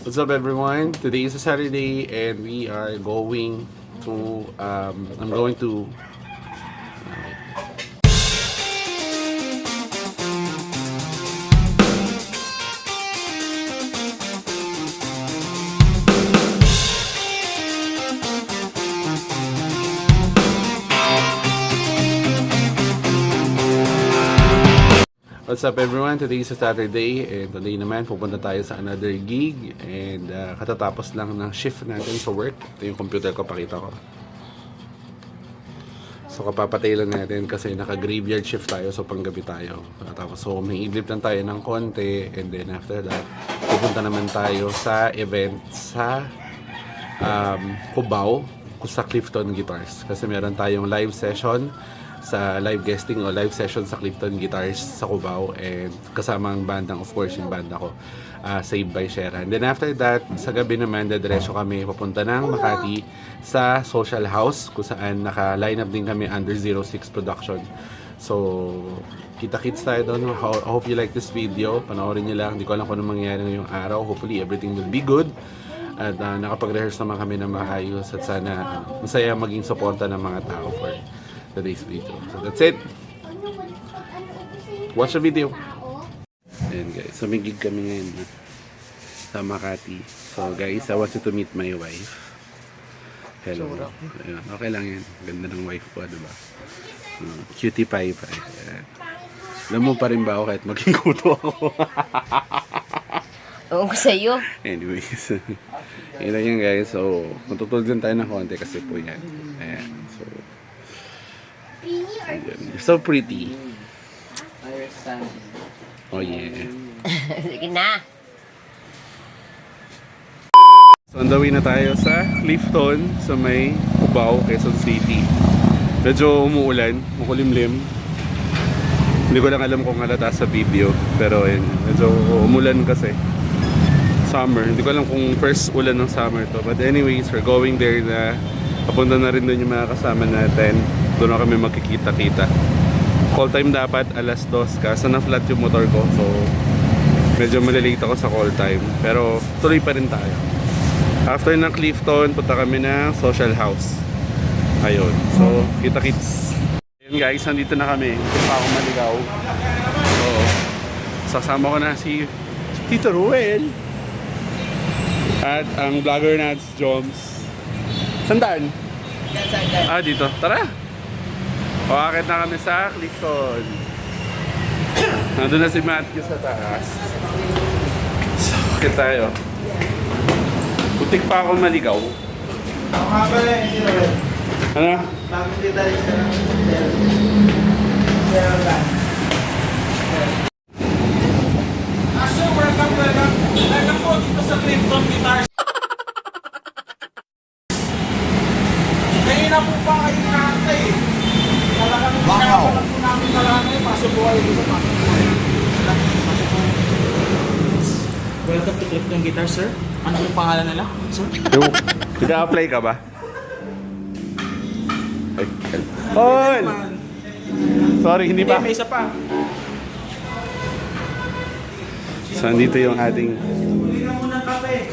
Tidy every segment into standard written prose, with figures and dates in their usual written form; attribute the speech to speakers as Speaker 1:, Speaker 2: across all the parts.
Speaker 1: What's up everyone? Today is a Saturday and we are going to I'm going to What's up everyone? Today is a Saturday and today naman pupunta tayo sa another gig and katatapos lang ng shift natin sa work. Ito yung computer ko, pakita ko. So kapapatay lang natin kasi naka-graveyard shift tayo, so panggabi tayo. Tapos so may idlip lang tayo ng konti and then after that pupunta naman tayo sa event sa Cubao sa Clifton Guitars kasi meron tayong live session sa live guesting o live session sa Clifton Guitars sa Cubao and kasama ang bandang, of course, yung banda ko, Saved by Shera. And then after that, sa gabi naman, dediretso kami papunta ng Makati sa Social House kung saan naka-line up din kami under 06 Production. So, kita-kits tayo doon. I hope you like this video. Panoorin nyo lang. Hindi ko alam kung ano mangyayari ngayong araw. Hopefully, everything will be good. At nakapag-rehearse naman kami ng maayos at sana masaya maging suporta ng mga tao for today's video. So that's it. Watch the video. Ayan guys, so may gig kami ngayon sa Makati. So guys, I want you to meet my wife. Hello. Ayan, okay lang yan. Ganda ng wife ko, diba? Cutie pie pa. Ayan. Alam mo pa rin ba ako kahit maging kuto ako?
Speaker 2: Oo ko sa'yo.
Speaker 1: Anyways. Yun lang yan guys. So, matutulog din tayo ng konti kasi po yan. Ayan. So, you're so pretty. Oh yeah.
Speaker 2: Sige na.
Speaker 1: So on the way na tayo sa Clifton sa may Cubao, Quezon City. Medyo umuulan, makulimlim. Hindi ko lang alam kung halata sa video. Pero ayun, medyo umulan kasi. Summer. Hindi ko alam kung first ulan ng summer to. But anyways, we're going there na papunta na rin doon yung mga kasama natin. Doon na kami magkikita-kita. Call time dapat alas 2 kasi na-flat yung motor ko. So, medyo malilate ako sa call time. Pero, tuloy pa rin tayo. After ng Clifton, punta kami ng Social House. Ayun. So, kita-kits. Ayun guys, nandito na kami. Hindi pa ako maligaw. So, sasama ko na si Tito Ruel. At ang vlogger natin si Joms. Sandaan? Dito. Tara! Akit na kami sa Clifton. Nandun na si Matthew sa taas. So, akit tayo. Putik pa ako maligaw.
Speaker 3: Ako nga pala eh, si Robert.
Speaker 1: Ano?
Speaker 3: Bakit dito rin siya ng Sir, welcome. Welcome po dito sa Clifton Guitars. Kanina po pa kayo nakakita eh. Talagang pinakapalag po namin talaga eh. Pasok po kayo dito. Welcome to Clifton Guitars, sir. Ano yung pangalan nila, sir?
Speaker 1: Naka-apply ka ba? Ay, Paul! Sorry, hindi pa.
Speaker 3: May isa pa.
Speaker 1: So, nandito yung ating...
Speaker 3: Huli na muna ng kape.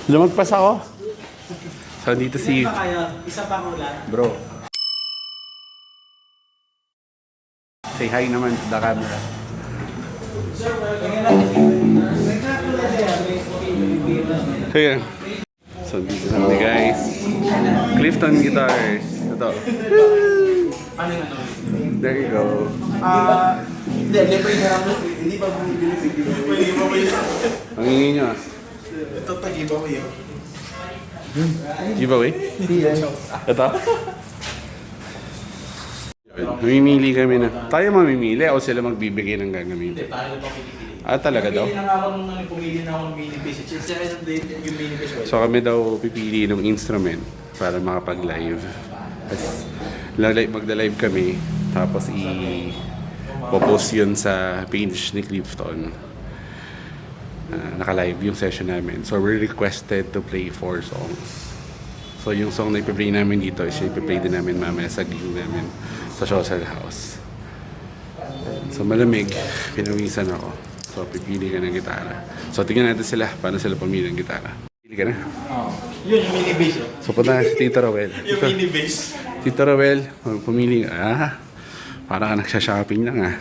Speaker 1: Lumagpas ako. So, nandito si...
Speaker 3: Isa pa ulan.
Speaker 1: Bro. Say hi naman to the camera. Sige. So, dito na kami guys. Clifton Guitars. Ito.
Speaker 3: Ano yung ano?
Speaker 1: There you go.
Speaker 3: Hindi, libre na lang. Hindi pa bumibili sa giveaway. Giveaway.
Speaker 1: Ang ingin nyo ah.
Speaker 3: Ito pa giveaway.
Speaker 1: Giveaway?
Speaker 3: Hindi yan.
Speaker 1: Ito? Mamimili kami na. Tayo mamimili o sila magbibigay ng gagamitin?
Speaker 3: Tayo pa pipili.
Speaker 1: Talaga daw?
Speaker 3: Pumili na nga ako nung pumili na ako ng mini piece. Since yung mini piece.
Speaker 1: So kami daw pipili ng instrument para makapag-live. Tapos magda-live kami. Tapos i-post yun sa page ni Clifton. Naka-live yung session namin. So we're requested to play 4 songs. So yung song na ipiplay namin dito is ipiplay din namin mamaya sa gig namin sa Social House. So malamig, pinawisan ako. So, pipili ka ng gitara. So, tingnan natin sila. Paano sila pumili ng gitara. Pili ka na.
Speaker 3: Oo. Yun yung mini bass.
Speaker 1: So, punta na si Tito Rowel.
Speaker 3: Yung mini bass.
Speaker 1: Tito Rowel, pumili. Para ka nagsha-shopping lang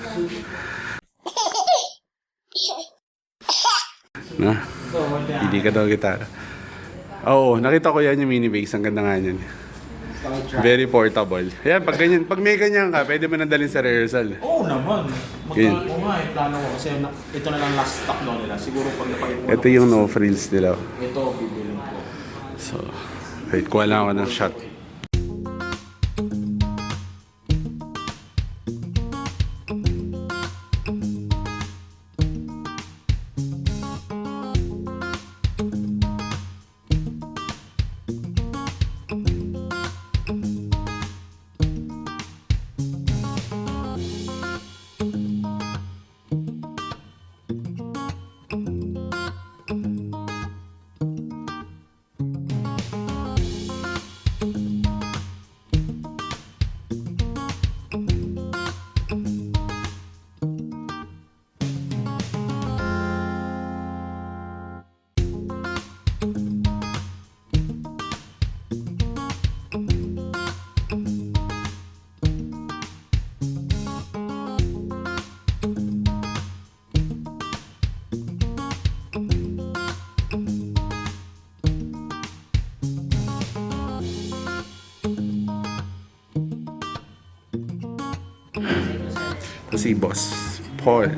Speaker 1: Na, pili ka daw gitara. Oo, nakita ko yan yung mini bass. Ang ganda nga yan. Very portable. Ayan, pag may ganyan ka, pwede mo nandalin sa rehearsal.
Speaker 3: Oo naman.
Speaker 1: Yun.
Speaker 3: Oo nga, plano ko kasi ito na lang last stock no nila. Siguro pag napakit mo.
Speaker 1: Ito yung no frills nila.
Speaker 3: Ito, bibilin ko.
Speaker 1: So, wait, kuha lang ako ng shot. Si Boss Paul.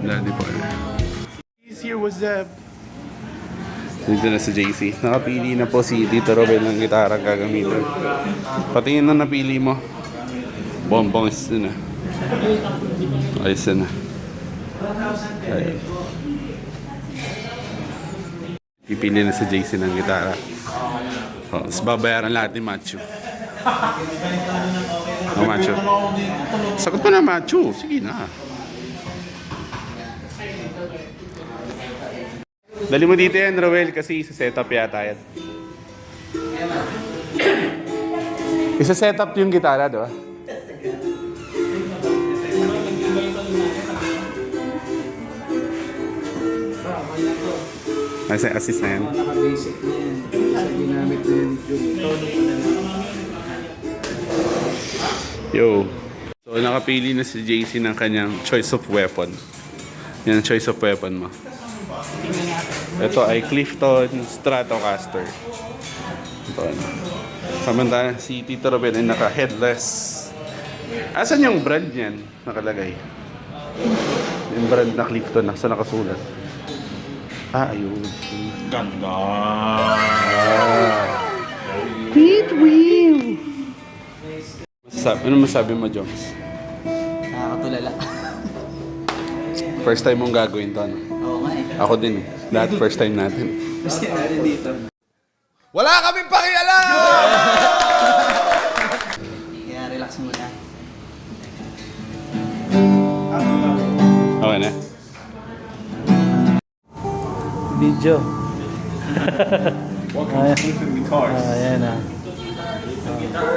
Speaker 1: Daddy Paul. He's here, what's up? Dito na si JC. Nakapili na po si Tito Robel ng gitara gagamitin. Patingin na napili mo. Bonbons din Ayos na. Ayun. Pipili na si JC ng gitara. So, babayaran lahat ni Machu. Oh, Machu. Sagot mo na, Machu. Sige na. Dali mo dito yan, Roel, kasi sa setup yata yan. Isa setup yung gitara, di ba? Ay, sa assist na yan.
Speaker 3: Naka-basic na yan. Sa ginamit na yan. Yung tono ko na lang.
Speaker 1: Yo. So, nakapili na si JC ng kanyang choice of weapon. Yan ang choice of weapon mo. Ito ay Clifton Stratocaster. Ito ano. Samantala, si Tito Robin ay naka-headless. Asan yung brand niyan nakalagay? Yung brand na Clifton, nasa nakasulat. Ayun.
Speaker 3: Ganda.
Speaker 1: Wheel. Ano masabi mo, Joms?
Speaker 2: Nakakatulala.
Speaker 1: First time mong gagawin to, ano?
Speaker 2: Oo nga eh.
Speaker 1: Ako din. Lahat first time natin.
Speaker 2: Gusto natin dito.
Speaker 3: Wala kaming pakialam!
Speaker 2: Kaya relax muna.
Speaker 1: Okay na.
Speaker 4: Video.
Speaker 3: Welcome to Clifton Guitars.
Speaker 4: Ayan na. Alright.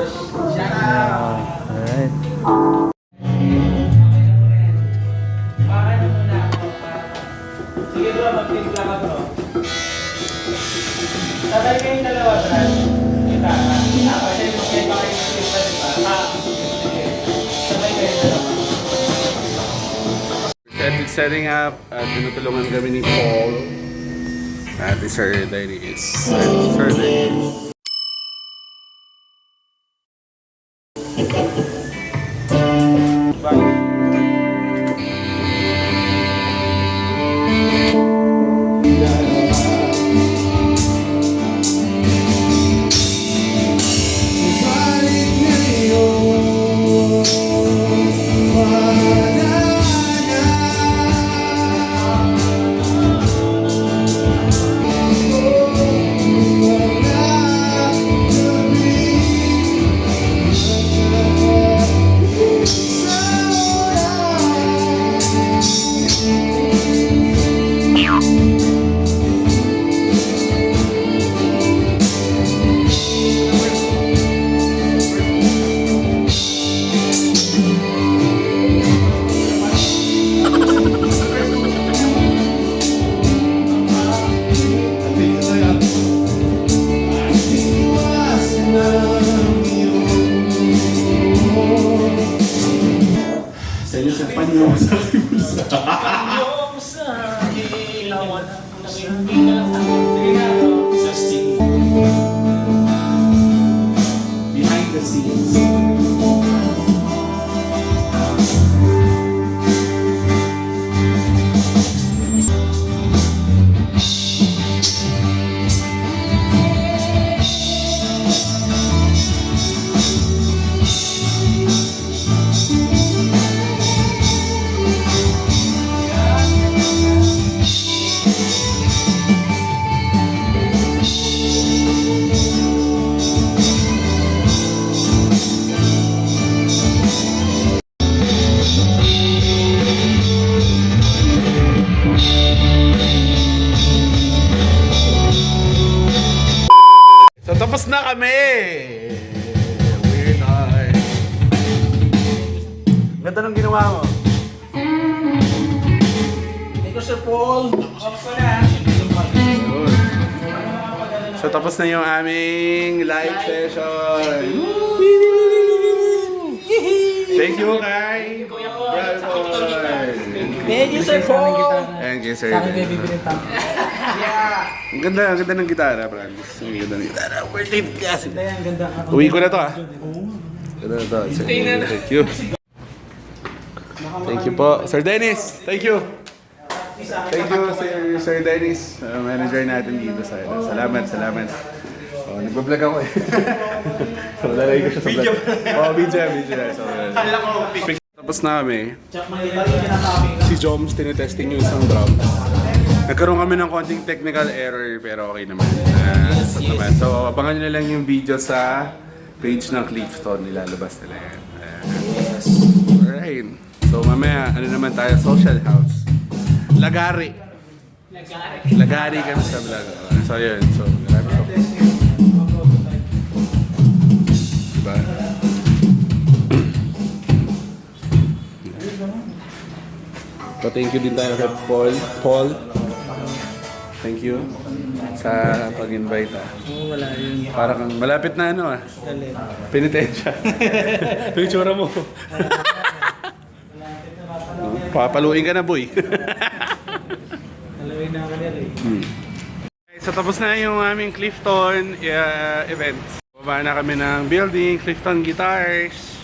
Speaker 3: Sige bro, mag-timpla ka bro. Sabay kayong dalawa, Brad. Kita ka. Kasi may pa kayo ng timpla, di ba? Sige. Sabay kayong dalawa.
Speaker 1: Setting up at tinutulungan kami ni Paul. At Sir Dennis. Sir Dennis.
Speaker 3: Hindi ka lang sa akin. Sige nga, bro.
Speaker 1: Behind the scenes. So tapos na kami! We're done. Ganda nung ginawa mo.
Speaker 3: Thank you, Sir Paul. Off ko na.
Speaker 1: Yun. So tapos na yung aming live session. Thank you kay Brad Paul.
Speaker 3: Thank you, Sir Paul.
Speaker 1: Thank you, sir.
Speaker 4: Sa akin kayo bibili tang.
Speaker 1: Ang ganda ng gitara, Francis. Ang ganda ng gitara. Worth it kasi.
Speaker 4: Ang ganda.
Speaker 1: Uwi ko na to, ah. Ganda na to. Thank you. Thank you po. Sir Dennis, thank you. Thank you, Sir Dennis. Manager natin dito sa Salamat. Oh, nagbablog ako eh. So, lalagay ko siya sa vlog. Oh, video. So, tapos na kami. Si Joms, tinetesting yung isang drum. Nagkaroon kami ng konting technical error pero okay naman. So, abangan nyo na lang yung video sa page ng Clifton. Nilalabas nila yan. Alright. So, mamaya, ano naman tayo? Social house. Lagari kami sa vlog. So, yun. So, marami ko. Diba? So, thank you din tayo kay Paul. Thank you sa pag-invite, ah.
Speaker 4: Oo, wala yun.
Speaker 1: Parang malapit na ano, ah. Penitensya. Ito yung tsura mo. Papaluin ka na, boy.
Speaker 4: Nalawin na ako nila eh.
Speaker 1: So tapos na yung aming Clifton event. Baba na kami ng building, Clifton Guitars.